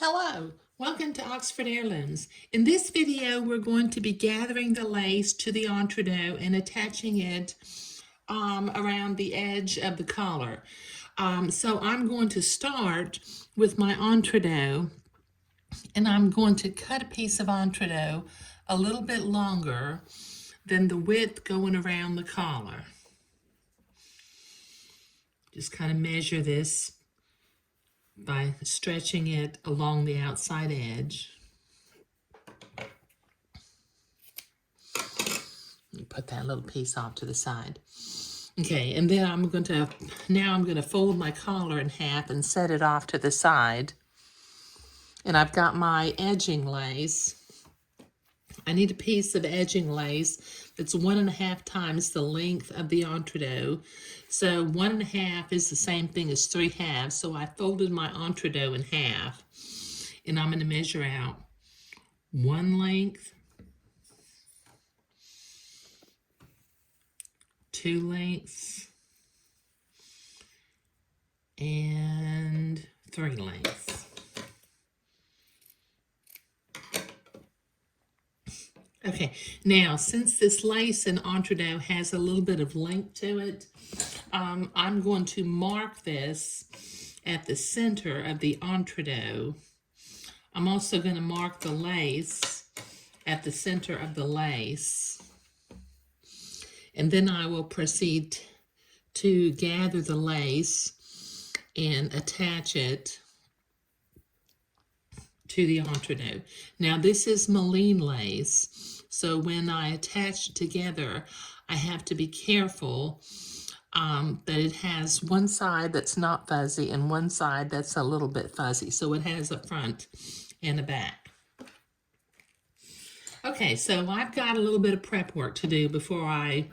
Hello, welcome to Oxford Heirlooms. In this video, we're going to be gathering the lace to the entredot and attaching it around the edge of the collar. So I'm going to start with my entredot, and I'm going to cut a piece of entredot a little bit longer than the width going around the collar. Just kind of measure this by stretching it along the outside edge. Put that little piece off to the side. Okay, and then I'm going to fold my collar in half and set it off to the side. And I've got my edging lace. I need a piece of edging lace that's 1.5 times the length of the entredot. So 1.5 is the same thing as 3/2. So I folded my entredot in half, and I'm going to measure out 1 length, 2 lengths, and 3 lengths. Okay, now since this lace and entredot has a little bit of length to it, I'm going to mark this at the center of the entredot. I'm also going to mark the lace at the center of the lace. And then I will proceed to gather the lace and attach it to the entredot. Now this is Malines lace, so when I attach it together, I have to be careful that it has one side that's not fuzzy and one side that's a little bit fuzzy. So it has a front and a back. Okay, so I've got a little bit of prep work to do before I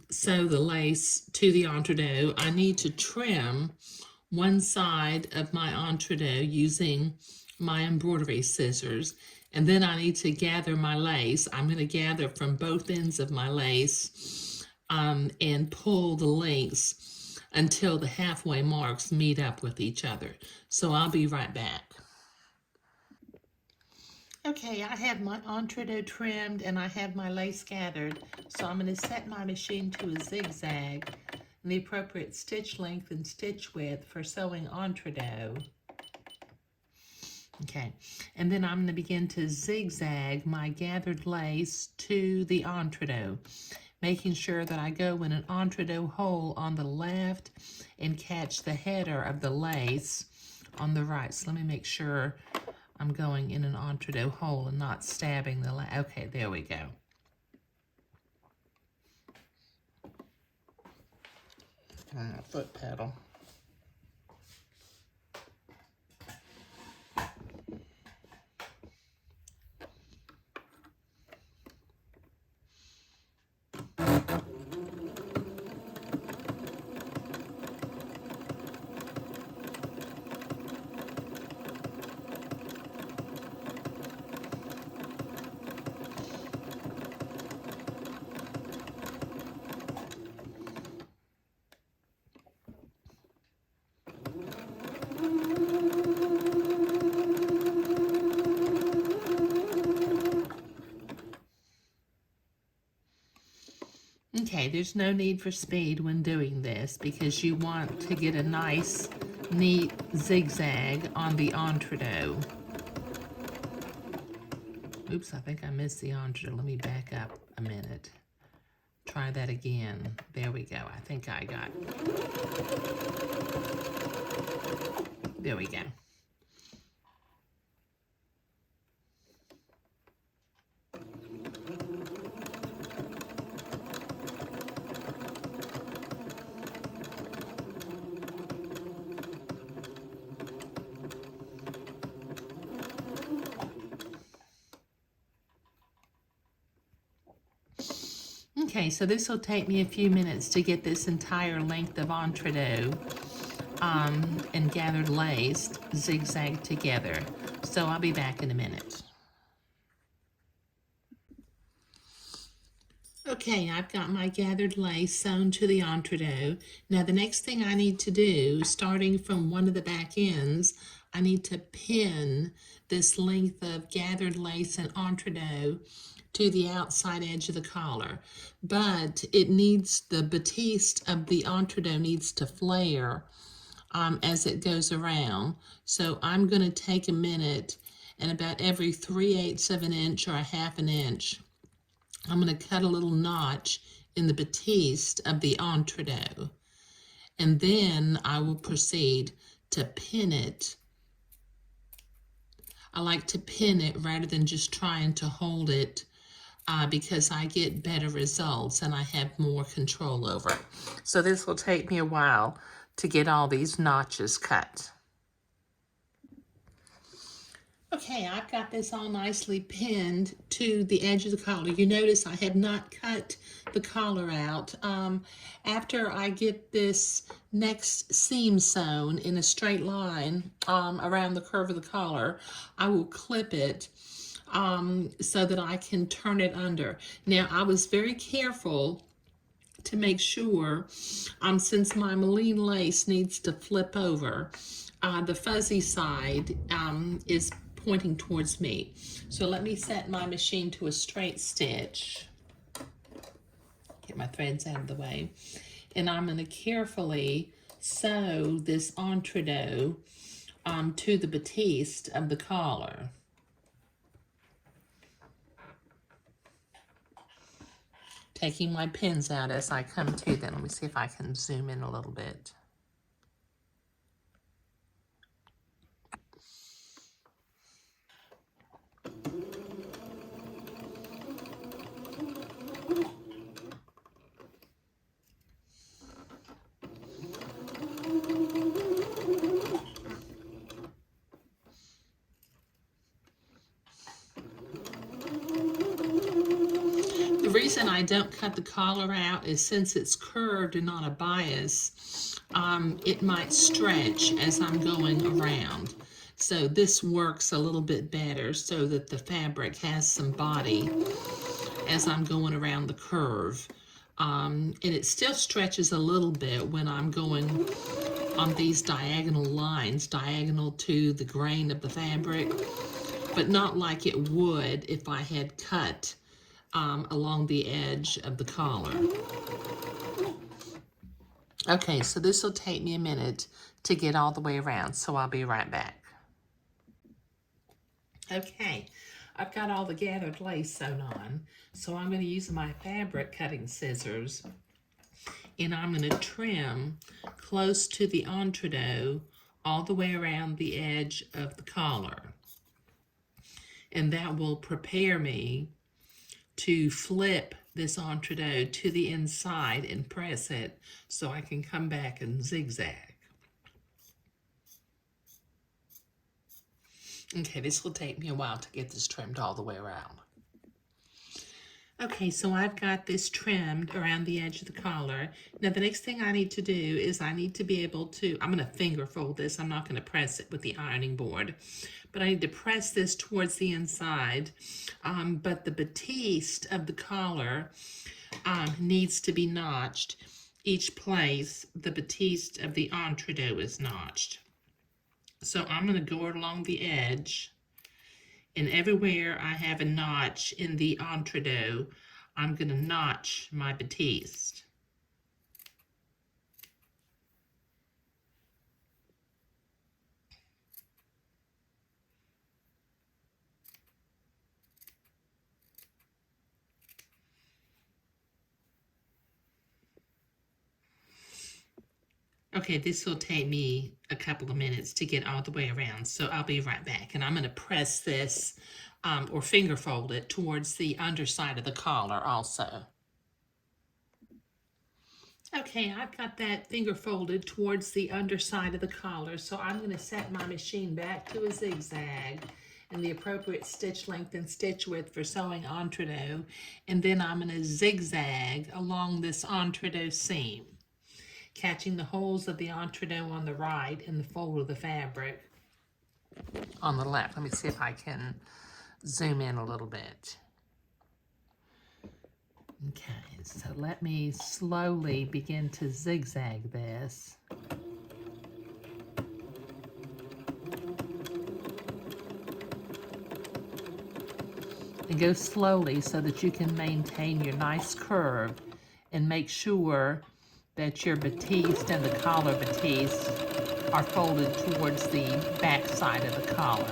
sew the lace to the entredot. I need to trim one side of my entredot using my embroidery scissors, and then I need to gather my lace. I'm going to gather from both ends of my lace and pull the lengths until the halfway marks meet up with each other. So I'll be right back. Okay, I have my entredot trimmed and I have my lace gathered, so I'm going to set my machine to a zigzag and the appropriate stitch length and stitch width for sewing entredot. Okay, and then I'm going to begin to zigzag my gathered lace to the entredot, making sure that I go in an entredot hole on the left and catch the header of the lace on the right. So let me make sure I'm going in an entredot hole and not stabbing the lace. Okay, there we go. Foot pedal. Okay, there's no need for speed when doing this because you want to get a nice, neat zigzag on the entredot. Oops, I think I missed the entredot. Let me back up a minute. Try that again. There we go. I think I got it. There we go. Okay, so this will take me a few minutes to get this entire length of entredot and gathered lace zigzag together. So I'll be back in a minute. Okay, I've got my gathered lace sewn to the entredot. Now the next thing I need to do, starting from one of the back ends, I need to pin this length of gathered lace and entredot to the outside edge of the collar, but it needs, the batiste of the entredot needs to flare as it goes around. So I'm going to take a minute, and about every 3/8 of an inch or a 1/2 an inch, I'm going to cut a little notch in the batiste of the entredot. And then I will proceed to pin it. I like to pin it rather than just trying to hold it because I get better results and I have more control over it. So this will take me a while to get all these notches cut. Okay, I've got this all nicely pinned to the edge of the collar. You notice I have not cut the collar out. After I get this next seam sewn in a straight line around the curve of the collar, I will clip it so that I can turn it under. Now, I was very careful to make sure, since my Moline lace needs to flip over, the fuzzy side is pointing towards me. So let me set my machine to a straight stitch. Get my threads out of the way. And I'm going to carefully sew this entredot to the batiste of the collar. Taking my pins out as I come to them. Let me see if I can zoom in a little bit. The reason I don't cut the collar out is since it's curved and not a bias, it might stretch as I'm going around. So this works a little bit better so that the fabric has some body as I'm going around the curve. And it still stretches a little bit when I'm going on these diagonal lines, diagonal to the grain of the fabric, but not like it would if I had cut along the edge of the collar. Okay, so this will take me a minute to get all the way around, so I'll be right back. Okay, I've got all the gathered lace sewn on, so I'm going to use my fabric cutting scissors, and I'm going to trim close to the entredot all the way around the edge of the collar. And that will prepare me to flip this entredot to the inside and press it so I can come back and zigzag. Okay, this will take me a while to get this trimmed all the way around. Okay, so I've got this trimmed around the edge of the collar. Now the next thing I need to do is I need to be able to, I'm going to finger fold this. I'm not going to press it with the ironing board, but I need to press this towards the inside. But the batiste of the collar needs to be notched. Each place the batiste of the entredot is notched. So I'm going to go along the edge, and everywhere I have a notch in the entredot, I'm going to notch my batiste. Okay, this will take me a couple of minutes to get all the way around, so I'll be right back. And I'm going to press this or finger fold it towards the underside of the collar also. Okay, I've got that finger folded towards the underside of the collar, so I'm going to set my machine back to a zigzag and the appropriate stitch length and stitch width for sewing entredot, and then I'm going to zigzag along this entredot seam, catching the holes of the entredot on the right and the fold of the fabric on the left. Let me see if I can zoom in a little bit. Okay, so let me slowly begin to zigzag this. and go slowly so that you can maintain your nice curve, and make sure that your batiste and the collar batiste are folded towards the back side of the collar.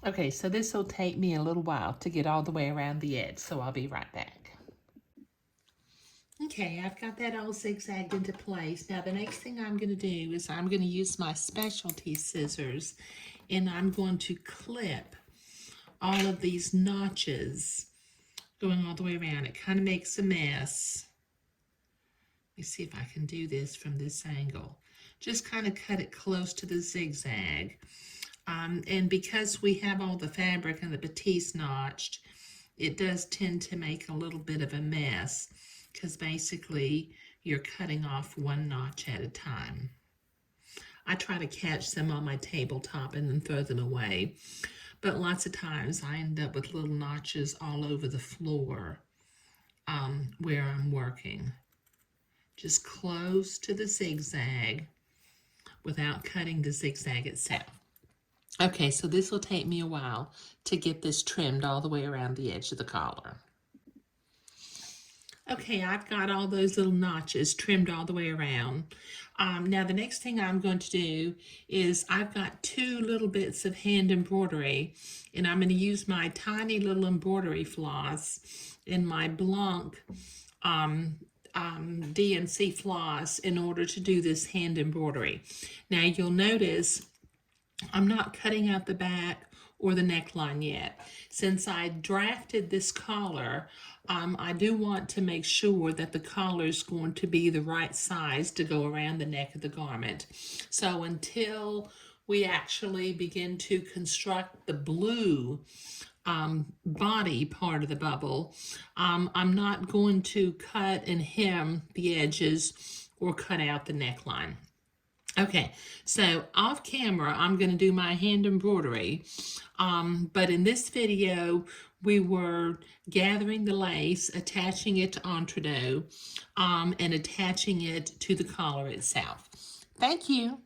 Okay, so this will take me a little while to get all the way around the edge, so I'll be right back. Okay, I've got that all zigzagged into place. Now the next thing I'm going to do is I'm going to use my specialty scissors, and I'm going to clip all of these notches going all the way around. It kind of makes a mess. Let me see if I can do this from this angle. Just kind of cut it close to the zigzag. And because we have all the fabric and the batiste notched, it does tend to make a little bit of a mess, because basically you're cutting off one notch at a time. I try to catch them on my tabletop and then throw them away, but lots of times I end up with little notches all over the floor where I'm working. Just close to the zigzag without cutting the zigzag itself. Okay, so this will take me a while to get this trimmed all the way around the edge of the collar. Okay, I've got all those little notches trimmed all the way around. Now the next thing I'm going to do is I've got 2 little bits of hand embroidery, and I'm going to use my tiny little embroidery floss and my Blanc DNC floss in order to do this hand embroidery. Now you'll notice I'm not cutting out the back or the neckline yet. Since I drafted this collar, I do want to make sure that the collar is going to be the right size to go around the neck of the garment. So until we actually begin to construct the blue body part of the bubble, I'm not going to cut and hem the edges or cut out the neckline. Okay, so off camera, I'm going to do my hand embroidery, but in this video, we were gathering the lace, attaching it to entredot, and attaching it to the collar itself. Thank you.